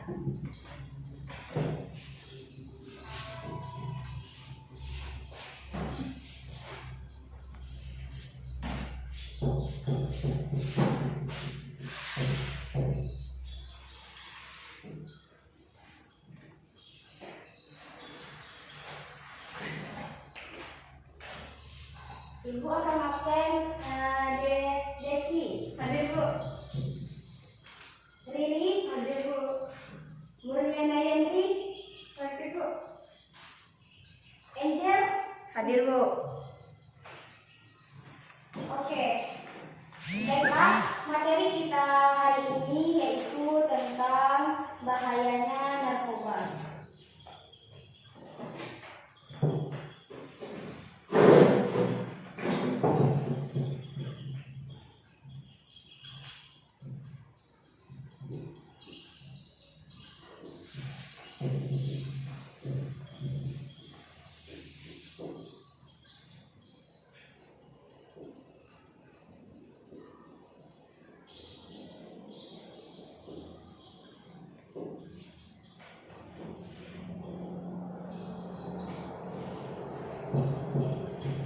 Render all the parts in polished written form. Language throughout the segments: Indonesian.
Ibu akan absen. Desi Hadir, Bu. Riri Hadir, Bu. Murniana Yanti Hadir, Bu. Angel. Hadir, Bu. Oke, baiklah, materi kita hari ini yaitu tentang bahayanya narkoba.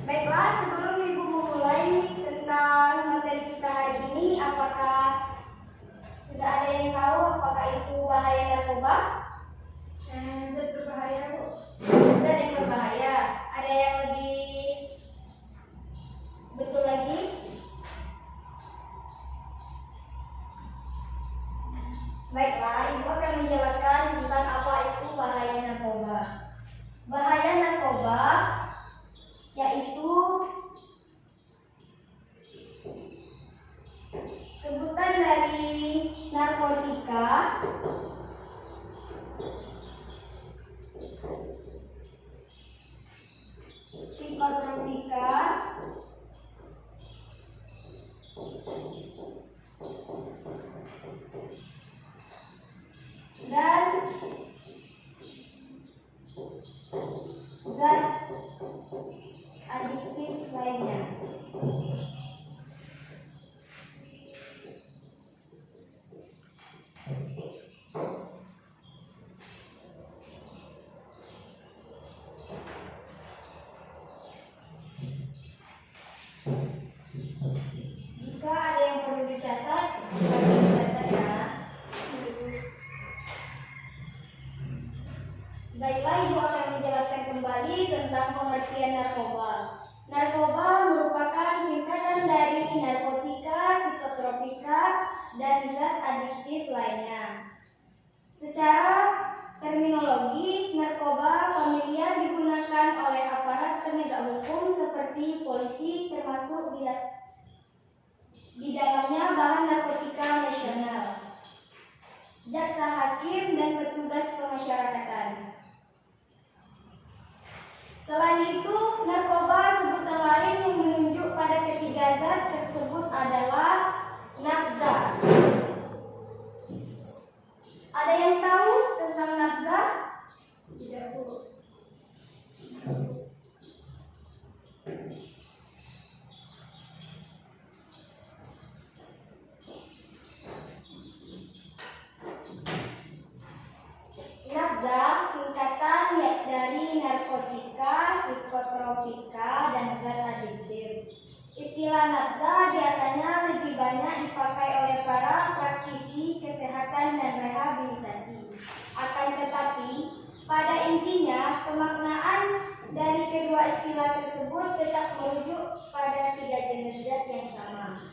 Baiklah, sebelum Ibu memulai tentang materi kita hari ini, apakah sudah ada yang tahu apakah itu bahaya narkoba? Zat berbahaya, Bu. Zat yang berbahaya. Ada yang lebih betul lagi? Baiklah, Ibu akan menjelaskan tentang apa itu bahaya narkoba. Bahaya narkoba yaitu sebutan dari narkotika psikotropika dan zat adiktif lainnya. Jika ada yang perlu dicatat, silakan dicatat ya. Baiklah, Ibu akan menjelaskan kembali tentang pengertian narkoba. Narkoba merupakan singkatan dari narkotika, psikotropika, dan zat adiktif lainnya. Secara terminologi, narkoba familiar digunakan oleh aparat penegak hukum seperti polisi, termasuk di dalamnya bahan narkotika nasional, jaksa hakim, dan petugas pemasyarakatan. Selain itu, narkoba sebutan lain yang menunjuk pada ketiga zat tersebut adalah nafza. Ada yang tahu tentang nafza? Tidak, Bu. Nafza singkatan dari narkotika, psikotropika, dan zat adiktif. Istilah nafza biasanya lebih banyak dipakai oleh para praktisi kesehatan dan rehabilitasi. Akan tetapi, pada intinya pemaknaan dari kedua istilah tersebut tetap merujuk pada tiga jenis zat yang sama.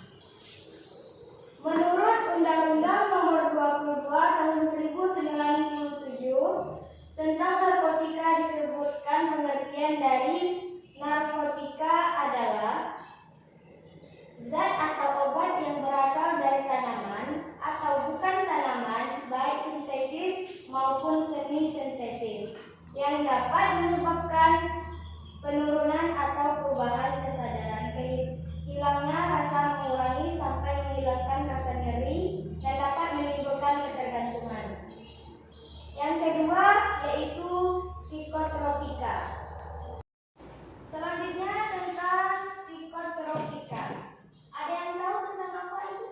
Menurut Undang-Undang Nomor 22 Tahun 1997 tentang narkotika disebutkan pengertian dari narkotika adalah zat atau obat yang berasal dari tanaman atau bukan tanaman, baik sintesis maupun semi sintesis, yang dapat menyebabkan penurunan atau perubahan kesadaran, hilangnya rasa, mengurangi sampai menghilangkan rasa nyeri, dan dapat menimbulkan ketergantungan. Yang kedua yaitu psikotropika. Selanjutnya tentang psikotropika. Ada yang tahu tentang apa itu?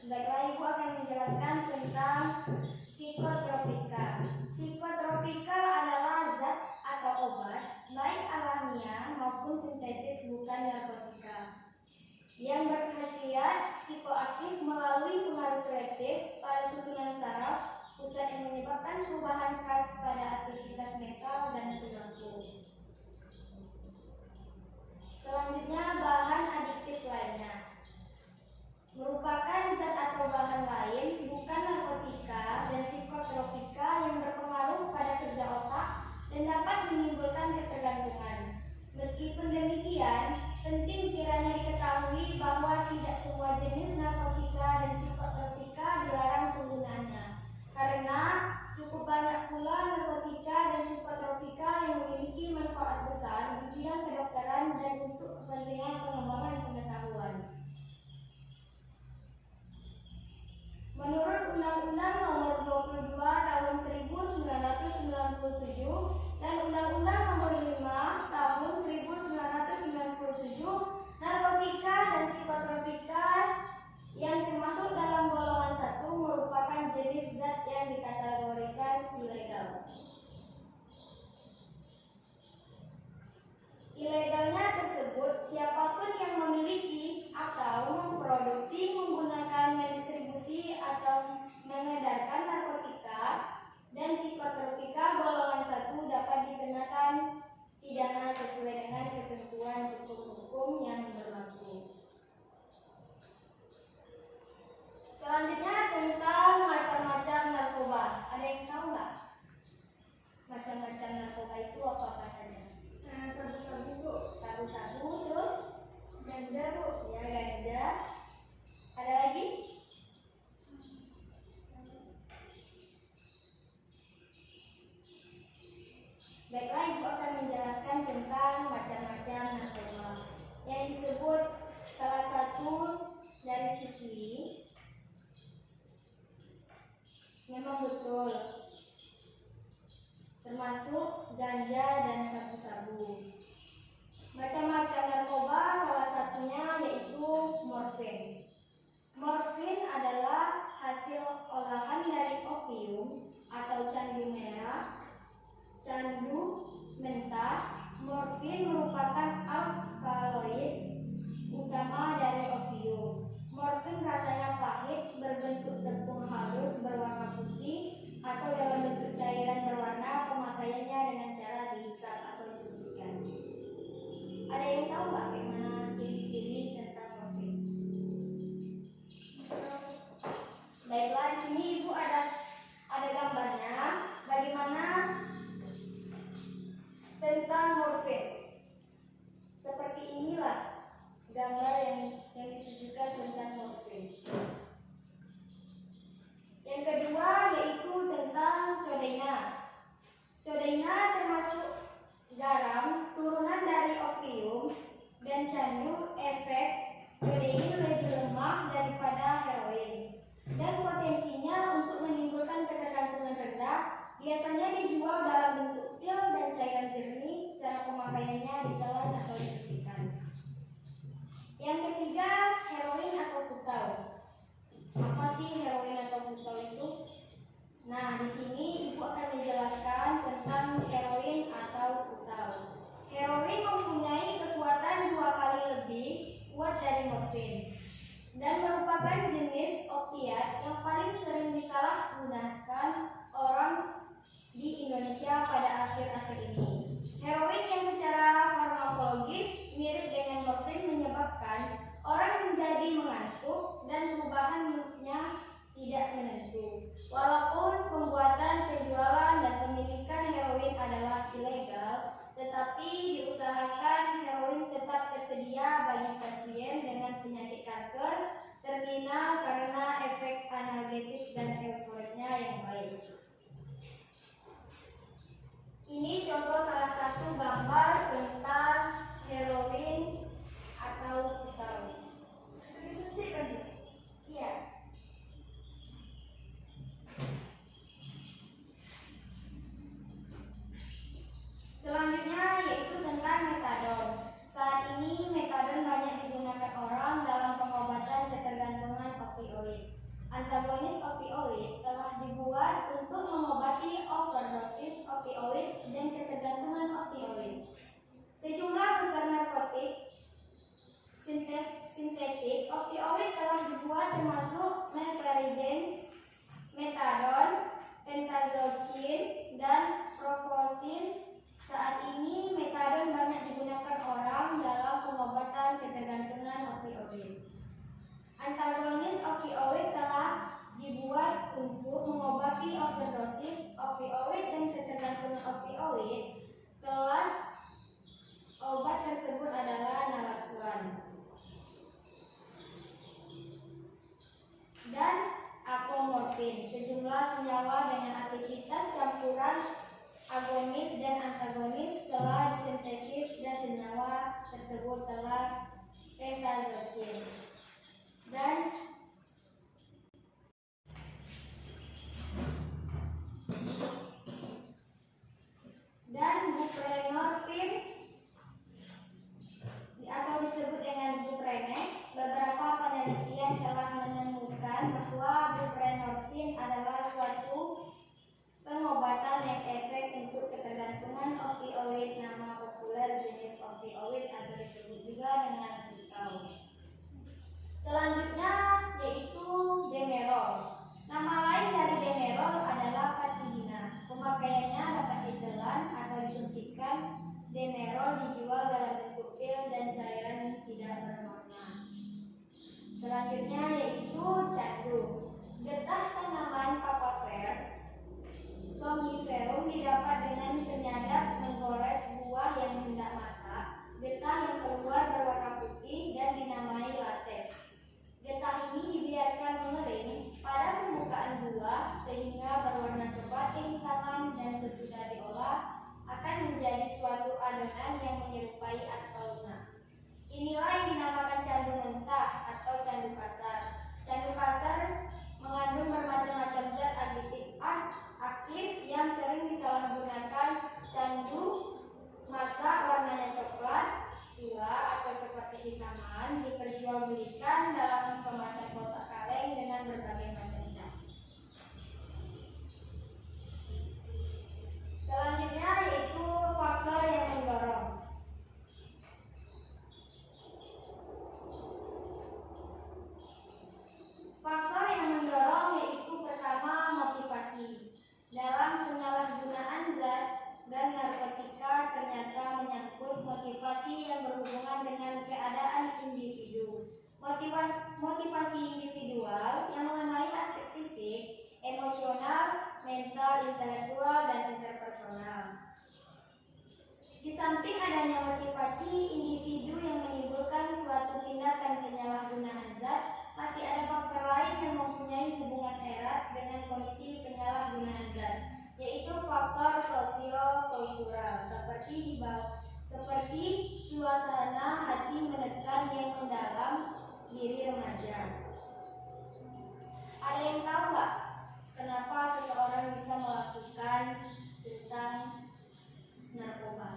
Baiklah, Ibu akan menjelaskan tentang psikotropika. Psikotropika adalah zat atau obat, baik alamiah maupun sintesis bukan narkotika, yang berkhasiat psikoaktif melalui pengaruh selektif pada susunan saraf pusat yang menyebabkan perubahan khas pada aktivitas mental dan perilaku. Selanjutnya, bahan adiktif lainnya merupakan zat atau bahan lain bukan narkotika dan psikotropika yang berpengaruh pada kerja otak dan dapat menimbulkan ketergantungan. Meskipun demikian, penting kiranya diketahui bahwa tidak semua jenis narkotika dan psikotropika dilarang penggunaannya, karena cukup banyak pula narkotika dan psikotropika yang memiliki manfaat besar di bidang kedokteran dan untuk kepentingan pengembangan pengetahuan. Menurut Undang-Undang Nomor 22 Tahun 1997 dan Undang-Undang Nomor 5 Tahun 1997, narkotika dan psikotropika yang termasuk dalam golongan 1 merupakan jenis zat yang dikategorikan ilegal. Ilegalnya tersebut siapapun yang memiliki atau memproduksi, menggunakan, mendistribusi atau mengedarkan narkotika dan psikotropika golongan 1 dapat dikenakan pidana sesuai dengan ketentuan hukum yang berlaku. Selanjutnya tentang macam-macam narkoba. Ada yang tahu nggak? Macam-macam narkoba itu apa saja? Sabu-sabu, Bu. Sabu-sabu, terus Ganja, Bu. ya ganja. Ada lagi? Baiklah, Ibu akan menjelaskan tentang macam-macam narkoba yang disebut salah satu dari siswi. Memang betul, termasuk ganja dan sabu-sabu. Macam-macam narkoba salah satunya yaitu morfin. Morfin adalah hasil olahan dari opium atau candu merah, candu mentah. Morfin merupakan alkaloid utama dari opium. Morfin rasanya pahit, berbentuk tepung halus berwarna putih atau dalam bentuk cairan berwarna. Pemakaiannya dengan cara dihisap atau disuntikkan. Ada yang tahu nggak bagaimana ciri-ciri tentang morfin? Baiklah, di sini Ibu ada gambarnya bagaimana tentang morfin. Seperti inilah gambar yang ditujukan tentang morfin. Yang kedua yaitu tentang codeina. Codeina termasuk garam turunan dari opium dan candu. Efek codein lebih lemah daripada heroin dan potensinya untuk menimbulkan ketergantungan rendah. Biasanya dijual dalam bentuk pil dan cairan jernih. Cara pemakaiannya ditelan atau disuntikkan. Yang ketiga, heroin atau putau. Apa sih heroin atau putau itu? Nah, di sini Ibu akan menjelaskan tentang heroin atau putau. Heroin mempunyai kekuatan 2 kali lebih kuat dari morfin dan merupakan jenis opiat yang paling sering disalahgunakan orang di Indonesia pada akhir-akhir ini. Heroin yang secara farmakologis mirip dengan morfin menyebabkan orang menjadi mengantuk dan perubahan moodnya tidak menentu. Walaupun pembuatan, penjualan, dan pemilikan heroin adalah ilegal, tetapi diusahakan heroin tetap tersedia bagi pasien dengan penyakit kanker, terminal, agonis dan antagonis telah disintesis dan senyawa tersebut telah pentazocin. Dan buprenorfin atau disebut dengan buprene, beberapa penelitian telah menemukan bahwa buprenorfin adalah suatu pengobatan yang efek untuk ketergantungan opioid. Nama populer jenis opioid atau disebut juga dengan Zitau. Selanjutnya yaitu Demerol. Nama lain dari Demerol adalah Patidina. Pemakaiannya dapat ditelan atau disuntikkan. Demerol dijual dalam bentuk pil dan cairan tidak berwarna. Selanjutnya yaitu candu. Getah tanaman papaver Somniferum didapat dengan penyadap menggores buah yang hendak masak. Getah yang keluar berwarna putih dan dinamai latex. Getah ini dibiarkan mengering pada permukaan buah sehingga berwarna coklat kehitaman dan sesudah diolah akan menjadi suatu adonan yang menyerupai aspaluna. Inilah yang dinamakan candu mentah atau candu kasar. Candu kasar mengandung bermacam-macam zat aktif yang sering disalahgunakan. Candu masak warnanya coklat tua atau coklat kehitaman diperjualbelikan dalam kemasan kotak kaleng dengan berbagai macam cat. Selanjutnya yaitu faktor yang mendorong. Faktor yang mendorong yaitu pertama motivasi. Dalam penyalahgunaan zat dan narkotika ternyata menyangkut motivasi yang berhubungan dengan keadaan individu. Motivasi individual yang mengenai aspek fisik, emosional, mental, intelektual, dan interpersonal. Di samping adanya motivasi individu yang menimbulkan suatu tindakan penyalahgunaan zat, masih ada faktor lain yang mempunyai hubungan erat dengan kondisi penyalahgunaan zat, yaitu faktor sosio-kultural seperti suasana hati menekan yang mendalam diri remaja. Ada yang tahu nggak kenapa seseorang bisa melakukan tentang narkoba?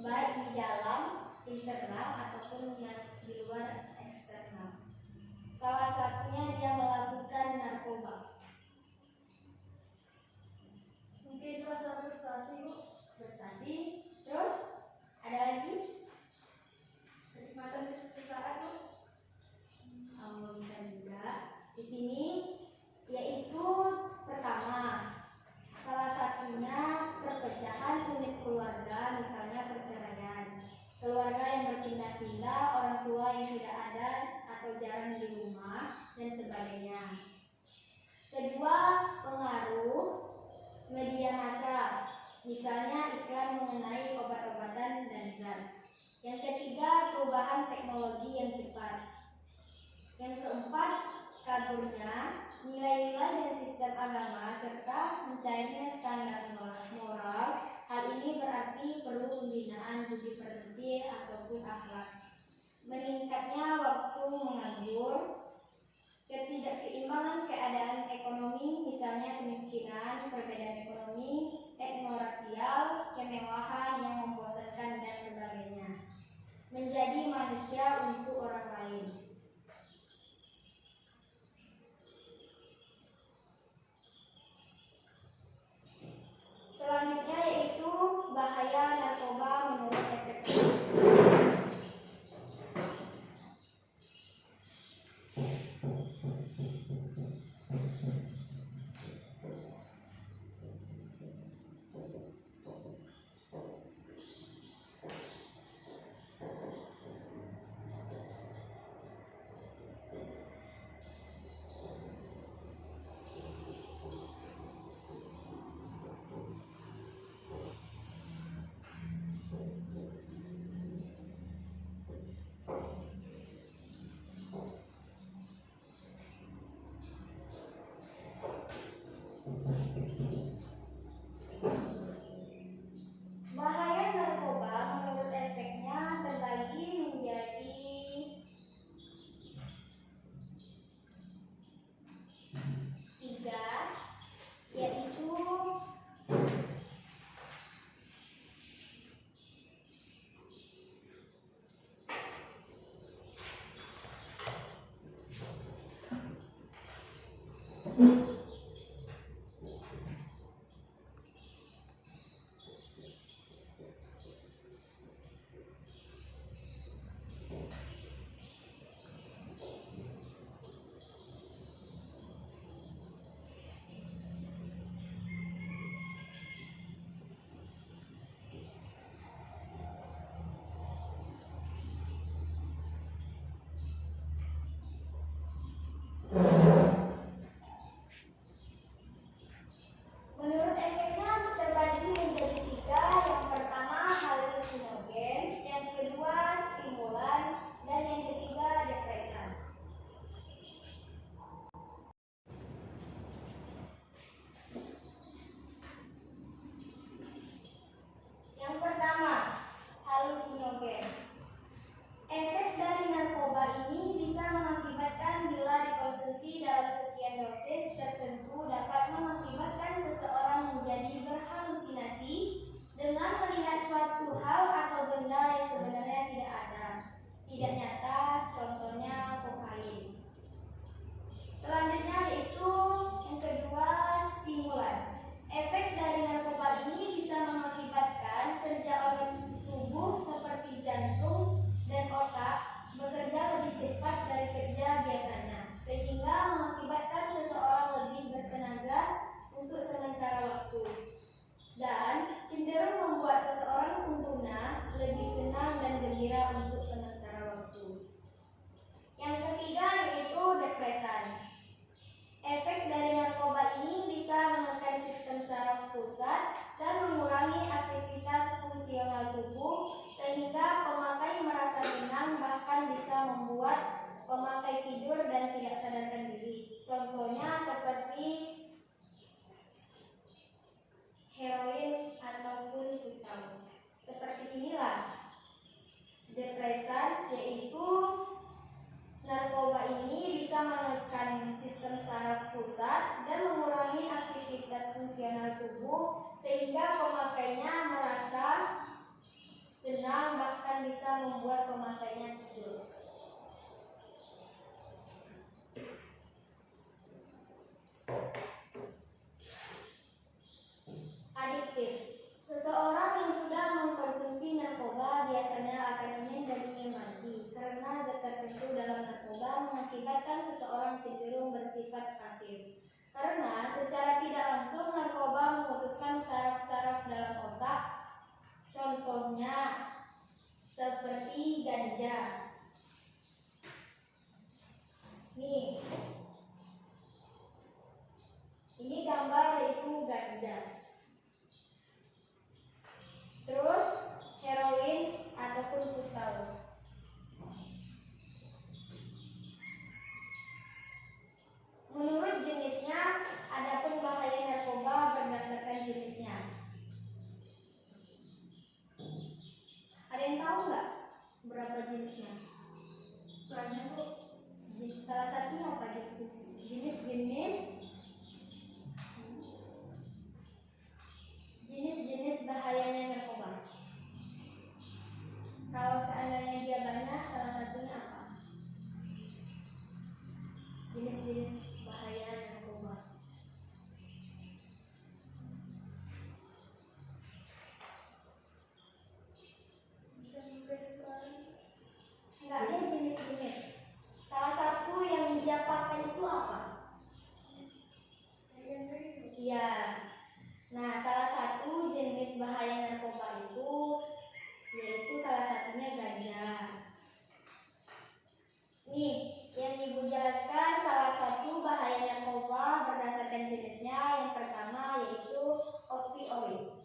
Baik di dalam internal ataupun yang di luar eksternal. Salah satunya dia melakukan narkoba. Mungkin rasa frustasi, Bu. Frustasi, terus ada lagi? Kenikmatan sesaat, Bu. Bisa juga. Di sini yaitu pertama, salah satunya perpecahan unit keluarga, misalnya perceraian. Keluarga yang berpindah-pindah, orang tua yang tidak ada atau jarang di rumah, dan sebagainya. Kedua, pengaruh media massa, misalnya iklan mengenai obat-obatan dan zat. Yang ketiga, perubahan teknologi yang cepat. Yang keempat, kaburnya nilai-nilai dan sistem agama serta mencairnya standar moral. Hal ini berarti perlu pembinaan budi pekerti ataupun akhlak. Meningkatnya waktu menganggur, ketidakseimbangan keadaan ekonomi, misalnya kemiskinan, perbedaan ekonomi, etnorasial, kemewahan yang membosankan dan sebagainya. Menjadi manusia untuk orang lain. Selanjutnya yaitu bahaya narkoba menurut efektif. Bahaya narkoba menurut efeknya terbagi menjadi 3, yaitu menurut efeknya terbagi menjadi 3. Yang pertama halusinogen, yang kedua stimulan, dan yang ketiga depresan. Yang pertama, halusinogen. Efek dari narkoba ini bisa mengakibatkan bila dikonsumsi dalam sekian dosis tertentu dapat mengakibatkan seseorang menjadi berhalusinasi dengan melihat suatu hal atau benda yang sebenarnya tidak ada, tidak nyata, contohnya kokain. Selanjutnya yaitu yang kedua, stimulan. Efek dari narkoba ini bisa mengakibatkan kerja organ tubuh seperti jantung dan otak bekerja lebih cepat dari kerja biasanya, sehingga mengakibatkan seseorang lebih bertenaga untuk sementara waktu dan cenderung membuat seseorang pengguna lebih senang dan gembira untuk sementara waktu. Yang ketiga yaitu depresan. Efek dari narkoba ini bisa menekan sistem saraf pusat dan mengurangi aktivitas fungsional tubuh sehingga pemakai merasa tenang, bahkan bisa membuat pemakai tidur dan tidak sadarkan diri. Contohnya seperti heroin ataupun kutal. Seperti inilah depresan, yaitu narkoba ini bisa menekan sistem saraf pusat dan mengurangi aktivitas fungsional tubuh sehingga pemakainya merasa tenang, bahkan bisa membuat pemakainya tidur. Adiktif. Seseorang yang sudah mengkonsumsi narkoba biasanya akan ingin dan ingin lagi karena zat tertentu dalam narkoba mengakibatkan seseorang cenderung bersifat pasif. Karena secara tidak langsung narkoba memutuskan saraf-saraf dalam otak, contohnya seperti ganja. Nih, ini gambar yaitu ganja. Terus heroin ataupun kutal. Menurut jenisnya, adapun bahaya narkoba berdasarkan jenisnya. Ada yang tahu nggak berapa jenisnya? Banyak Bu. Salah satunya apa jenis-jenis bahayanya narkoba? Kalau seandainya dia banyak, salah satunya apa? Jenis-jenis bahaya narkoba. Bisa sampai sekali. Enggak, dia jenis-jenis. Salah satu yang dia pakai itu apa? Iya. Nah, salah satu jenis bahaya narkoba itu yaitu salah satunya ganja. Nih, yang Ibu jelaskan salah satu bahaya narkoba berdasarkan jenisnya. Yang pertama yaitu opioid.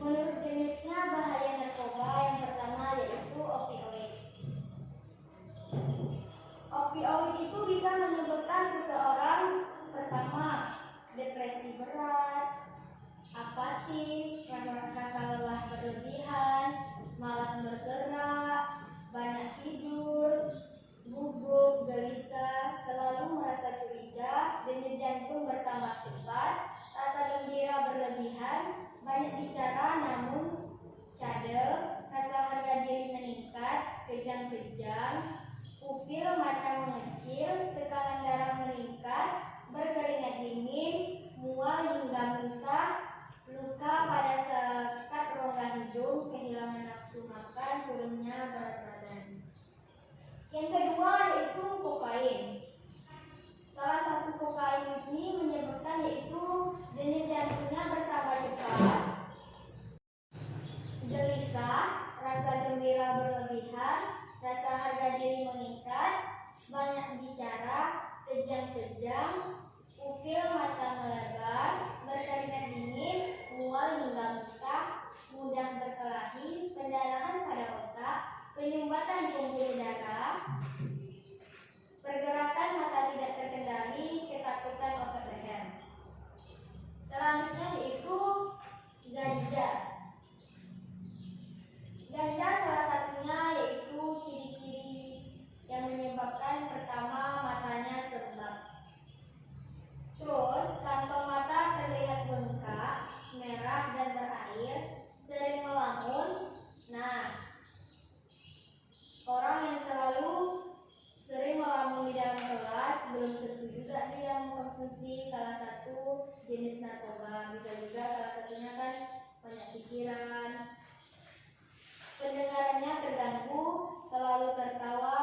Menurut jenisnya bahaya narkoba yang pertama yaitu opioid. Opioid itu bisa menyebabkan seseorang pertama depresi berat, apatis, rasa lelah berlebihan, malas bergerak, banyak tidur, gugup, gelisah, selalu merasa curiga, denyut jantung bertambah cepat, rasa gembira berlebihan, banyak bicara namun cadel, rasa harga diri meningkat, kejang-kejang, pupil mata mengecil, tekanan darah meningkat, berkeringat dingin, mual hingga muntah, luka pada sekat rongga hidung, kehilangan nafsu makan, turunnya berat badan. Yang kedua yaitu kokain. Salah satu kokain ini menyebabkan yaitu denyut jantungnya bertambah cepat, gelisah, rasa gembira berlebihan, rasa harga diri meningkat, banyak bicara, kejang-kejang, pupil mata melebar, berkeringat dingin, mual hingga muntah, mudah berkelahi, pendarahan pada otak, penyumbatan pembuluh darah, pergerakan mata tidak terkendali, ketakutan otot leher. Selanjutnya yaitu ganja. Ganja salah satunya yaitu ciri-ciri yang menyebabkan pertama matanya sebelah. Terus kantong mata terlihat bengkak, merah dan berair, sering melamun. Nah, orang yang selalu sering melamun di dalam kelas belum tentu juga dia mengkonsumsi salah satu jenis narkoba. Bisa juga salah satunya kan banyak pikiran. Pendengarannya terganggu, selalu tertawa,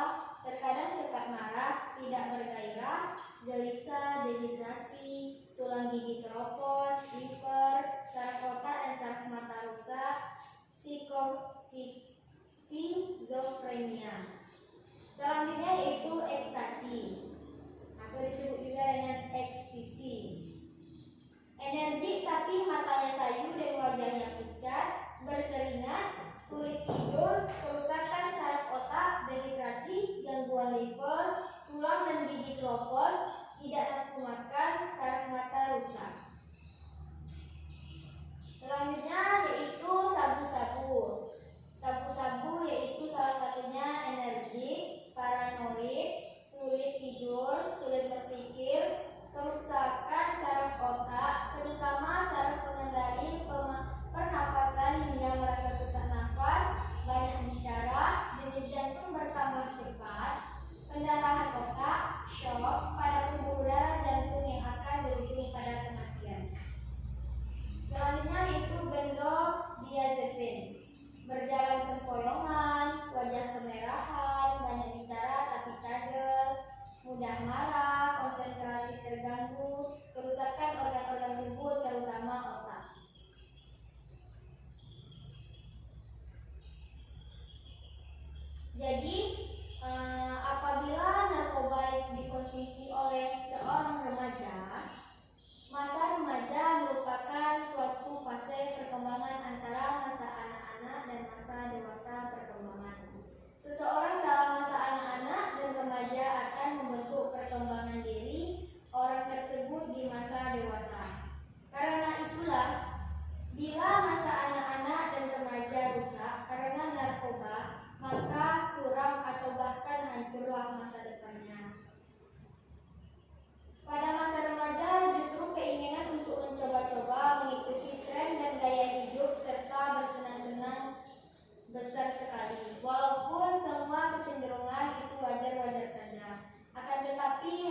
terkadang cepat marah, tidak bergairah, gelisah, dehidrasi, tulang gigi keropos, liver, saraf otak dan saraf mata rusak, skizofrenia. Selanjutnya yaitu ekstasi, atau disebut juga dengan ekstasi. Energik tapi matanya sayu dan wajahnya pucat, berkeringat, sulit tidur, kerusakan saraf otak, dehidrasi, gangguan liver, tulang dan gigi keropos, tidak nafsu makan, saraf mata rusak. Selanjutnya yaitu sabu-sabu. Sabu-sabu yaitu salah satunya energik, paranoid, sulit tidur, sulit berpikir, kerusakan saraf otak, terutama saraf pengendali pernafasan hingga merasa sesak nafas, banyak bicara, denyut jantung bertambah cepat, pendarahan otak, shock pada pembuluh darah jantung yang akan berujung pada kematian. Selanjutnya yaitu benzodiazepin. Berjalan sempoyongan, wajah kemerahan, banyak bicara tapi cadel, mudah marah, konsentrasi terganggu, kerusakan organ-organ tubuh terutama otak. Jadi apabila narkoba dikonsumsi oleh seorang remaja, masa remaja merupakan suatu fase perkembangan antara masa anak-anak dan masa dewasa perkembangan. Seseorang dalam masa anak-anak dan remaja akan membentuk perkembangan diri orang tersebut di masa dewasa. Karena itulah, bila masa anak-anak dan remaja rusak karena narkoba, maka suram atau bahkan hancurlah masa depannya. Pada masa remaja justru keinginan untuk mencoba-coba, mengikuti tren dan gaya hidup serta bersenang-senang besar sekali. Walaupun semua kecenderungan itu wajar-wajar saja, akan tetapi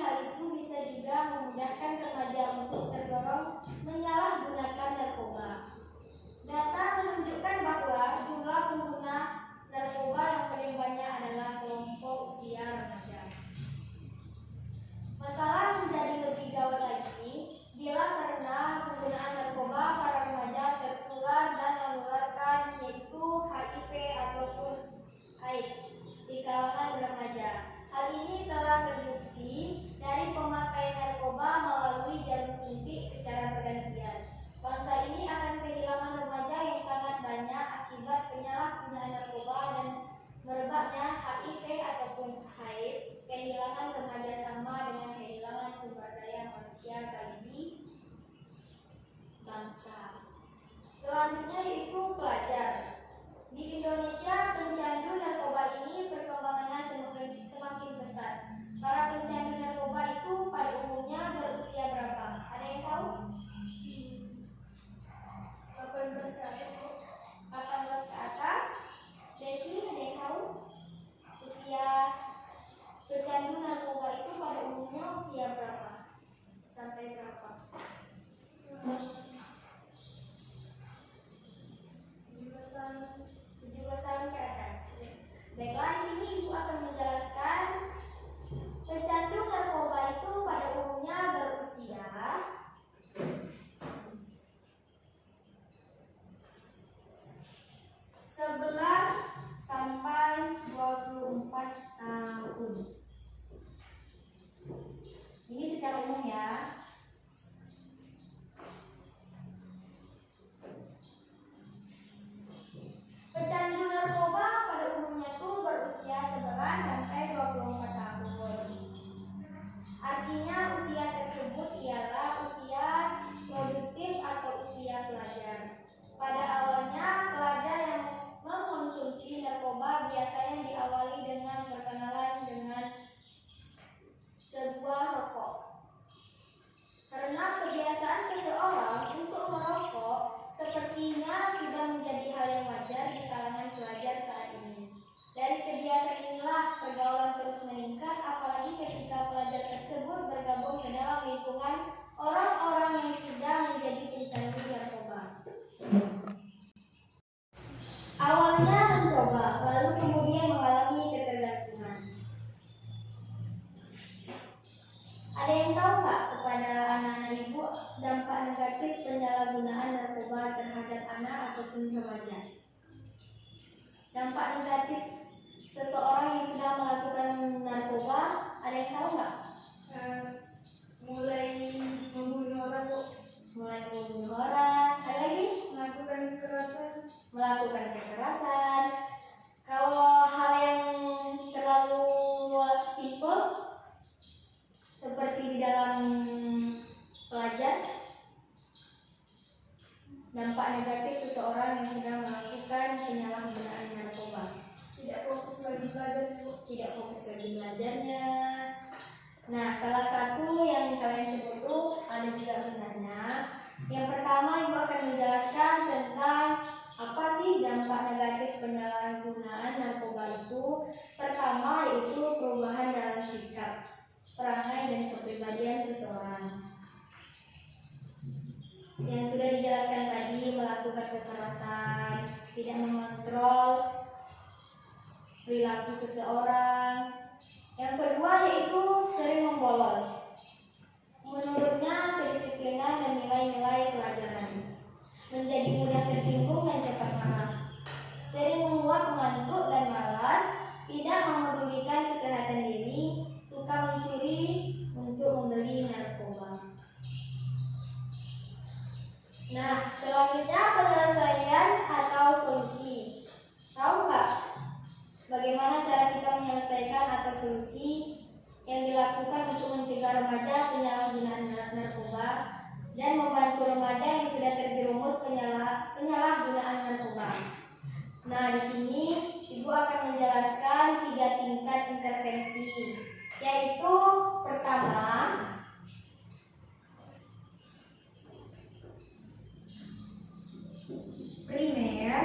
dampak negatif penyalahgunaan narkoba terhadap anak ataupun remaja. Dampak negatif seseorang yang sudah melakukan narkoba, ada yang tahu nggak? Mulai membunuh orang, Bu. Mulai membunuh orang, ada lagi? Melakukan kekerasan. Melakukan kekerasan. Kalau hal yang terlalu simpel seperti di dalam pelajar, dampak negatif seseorang yang sedang melakukan penyalahgunaan narkoba. Tidak fokus lagi belajar, Bu. Tidak fokus lagi belajarnya. Nah, salah satu yang kalian sebut itu ada juga benarnya. Yang pertama, Ibu akan menjelaskan tentang apa sih dampak negatif penyalahgunaan narkoba itu. Pertama, yaitu perubahan dalam sikap, perangai, dan kepribadian seseorang. Yang sudah dijelaskan tadi, melakukan kekerasan, tidak mengontrol perilaku seseorang. Yang kedua yaitu sering membolos. Menurutnya kedisiplinan dan nilai-nilai pelajaran. Menjadi mudah tersinggung dan cepat marah. Sering membuat mengantuk dan malas, tidak memedulikan kesehatan diri, suka mencuri untuk membeli narkoba. Nah, selanjutnya penyelesaian atau solusi. Tahu nggak bagaimana cara kita menyelesaikan atau solusi yang dilakukan untuk mencegah remaja penyalahgunaan narkoba dan membantu remaja yang sudah terjerumus penyalahgunaan narkoba? Nah, di sini Ibu akan menjelaskan 3 tingkat intervensi, yaitu pertama, primer,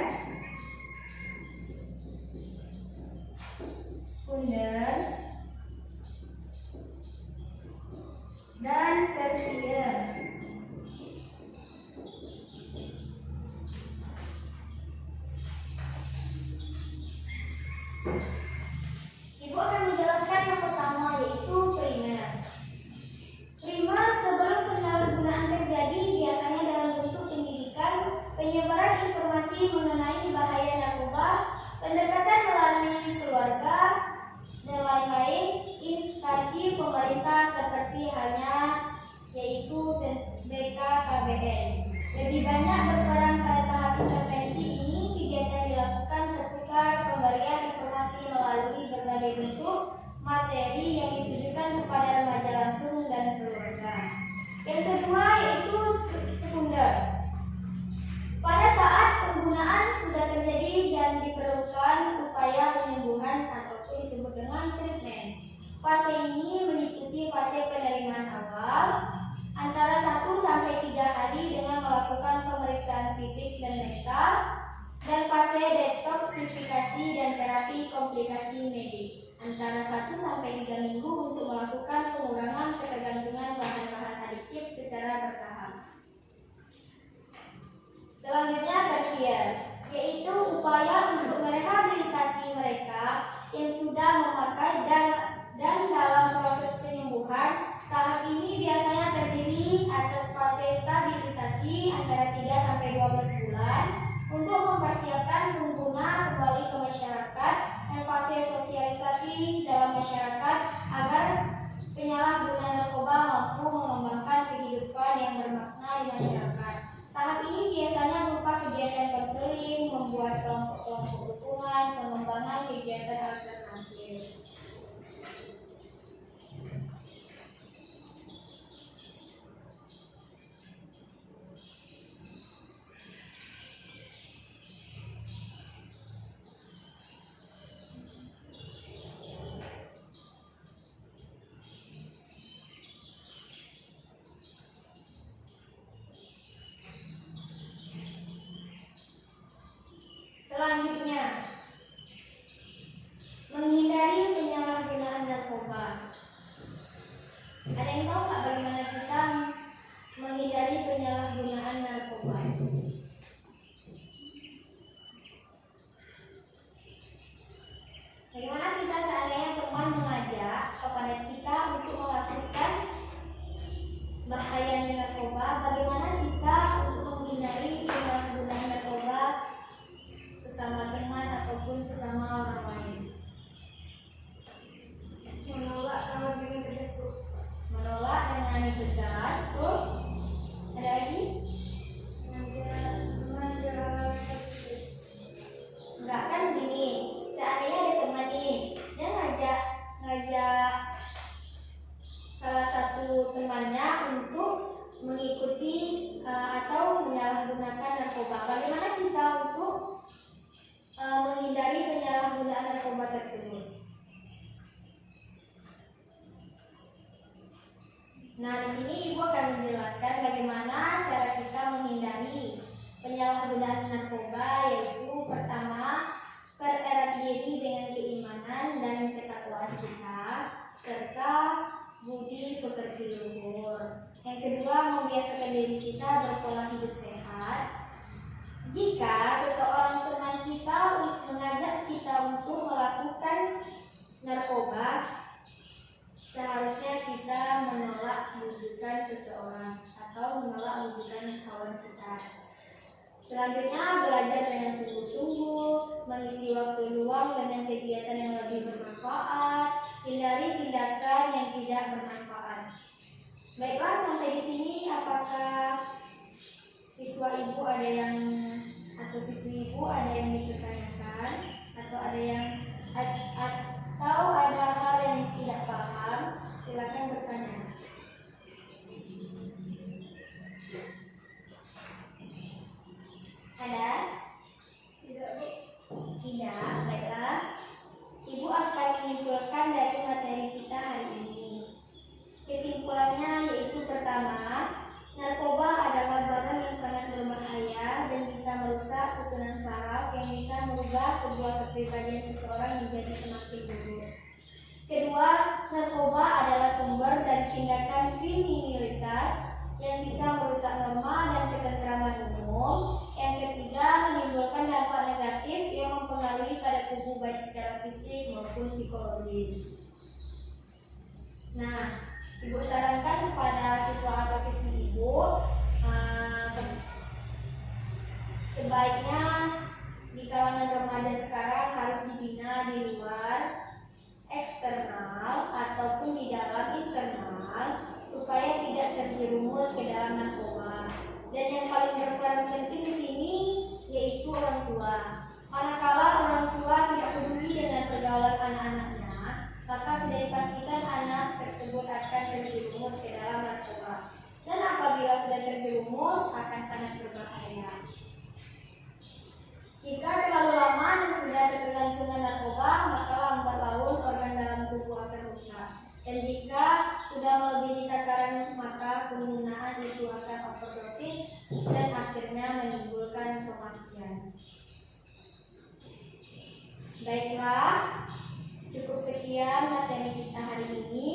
sekunder, dan tersier. Ibu akan menjelaskan yang pertama, yaitu primer. Primer sebelum penyalahgunaan terjadi biasanya dalam bentuk pendidikan, penyebaran informasi mengenai bahaya narkoba, pendekatan melalui keluarga, dan lain-lain, instansi pemerintah seperti halnya yaitu BKKBN. Lebih banyak berperan pada tahap intervensi ini. Kegiatan dilakukan seputar pemberian informasi melalui berbagai bentuk materi yang ditujukan kepada remaja langsung dan keluarga. Yang kedua yaitu sekunder. Pada saat penggunaan sudah terjadi dan diperlukan upaya penyembuhan ataupun disebut dengan treatment. Fase ini meliputi fase penerimaan awal antara 1 sampai 3 hari dengan melakukan pemeriksaan fisik dan mental, dan fase detoksifikasi dan terapi komplikasi medik antara 1 sampai 3 minggu untuk melakukan pengurangan ketergantungan bahan-bahan adiktif secara bertahap. Selanjutnya tersier, yaitu upaya untuk merehabilitasi mereka yang sudah memakai dan dalam proses penyembuhan. Tahap ini biasanya terdiri atas fase stabilisasi antara 3 sampai 12 bulan untuk mempersiapkan pengguna kembali ke masyarakat, dan fase sosialisasi dalam masyarakat agar penyalahguna narkoba mampu mengembangkan kehidupan yang bermakna di masyarakat. Tahap ini biasanya berupa kegiatan konseling, membuat kelompok-kelompok dukungan, pengembangan kegiatan alternatif. Selanjutnya, menghindari penyalahgunaan narkoba. Ada yang tahu nggak bagaimana kita menghindari penyalahgunaan narkoba? Bagaimana kita seandainya teman mengajak kepada kita untuk melakukan bahaya narkoba, temannya untuk mengikuti atau menyalahgunakan narkoba. Bagaimana kita untuk menghindari penyalahgunaan narkoba tersebut? Nah, di sini Ibu akan menjelaskan bagaimana cara kita menghindari penyalahgunaan narkoba, yaitu pertama, pererat diri dengan keimanan dan ketakwaan kita, serta budi pekerti luhur. Yang kedua, membiasakan diri kita berpola hidup sehat. Jika seseorang teman kita mengajak kita untuk melakukan narkoba, seharusnya kita menolak bujukan seseorang atau menolak bujukan kawan kita. Selanjutnya, belajar dengan sungguh-sungguh, mengisi waktu luang dengan kegiatan yang lebih bermanfaat, hindari tindakan yang tidak bermanfaat. Baiklah, sampai di sini apakah siswa Ibu ada yang atau siswi Ibu ada yang dipertanyakan atau ada hal yang tidak paham? Silakan bertanya. Ada? Tidak, Bu. Tidak, baiklah. Ibu akan menyimpulkan dari materi kita hari ini. Kesimpulannya yaitu pertama, narkoba adalah barang yang sangat berbahaya dan bisa merusak susunan saraf yang bisa merubah sebuah kepribadian seseorang menjadi semakin buruk. Kedua, narkoba adalah sumber dari tindakan kriminalitas yang bisa merusak norma dan ketentraman umum. Yang ketiga, menimbulkan dampak negatif yang mempengaruhi pada tubuh baik secara fisik maupun psikologis. Nah, Ibu sarankan kepada siswa atau siswi Ibu sebaiknya di kalangan remaja sekarang harus dibina di luar eksternal ataupun di dalam internal supaya tidak terjerumus ke dalam narkoba. Dan yang paling berperan penting di sini yaitu orang tua. Manakala orang tua tidak peduli dengan pergaulan anak-anaknya, maka sudah dipastikan anak tersebut akan terjerumus ke dalam narkoba. Dan apabila sudah terjerumus akan sangat berbahaya. Jika terlalu lama dan sudah ketergantungan narkoba, maka lambat laun organ dalam tubuh akan rusak. Dan jika sudah melebihi takaran, maka penggunaan itu akan overdosis dan akhirnya menimbulkan kematian. Baiklah, cukup sekian materi kita hari ini.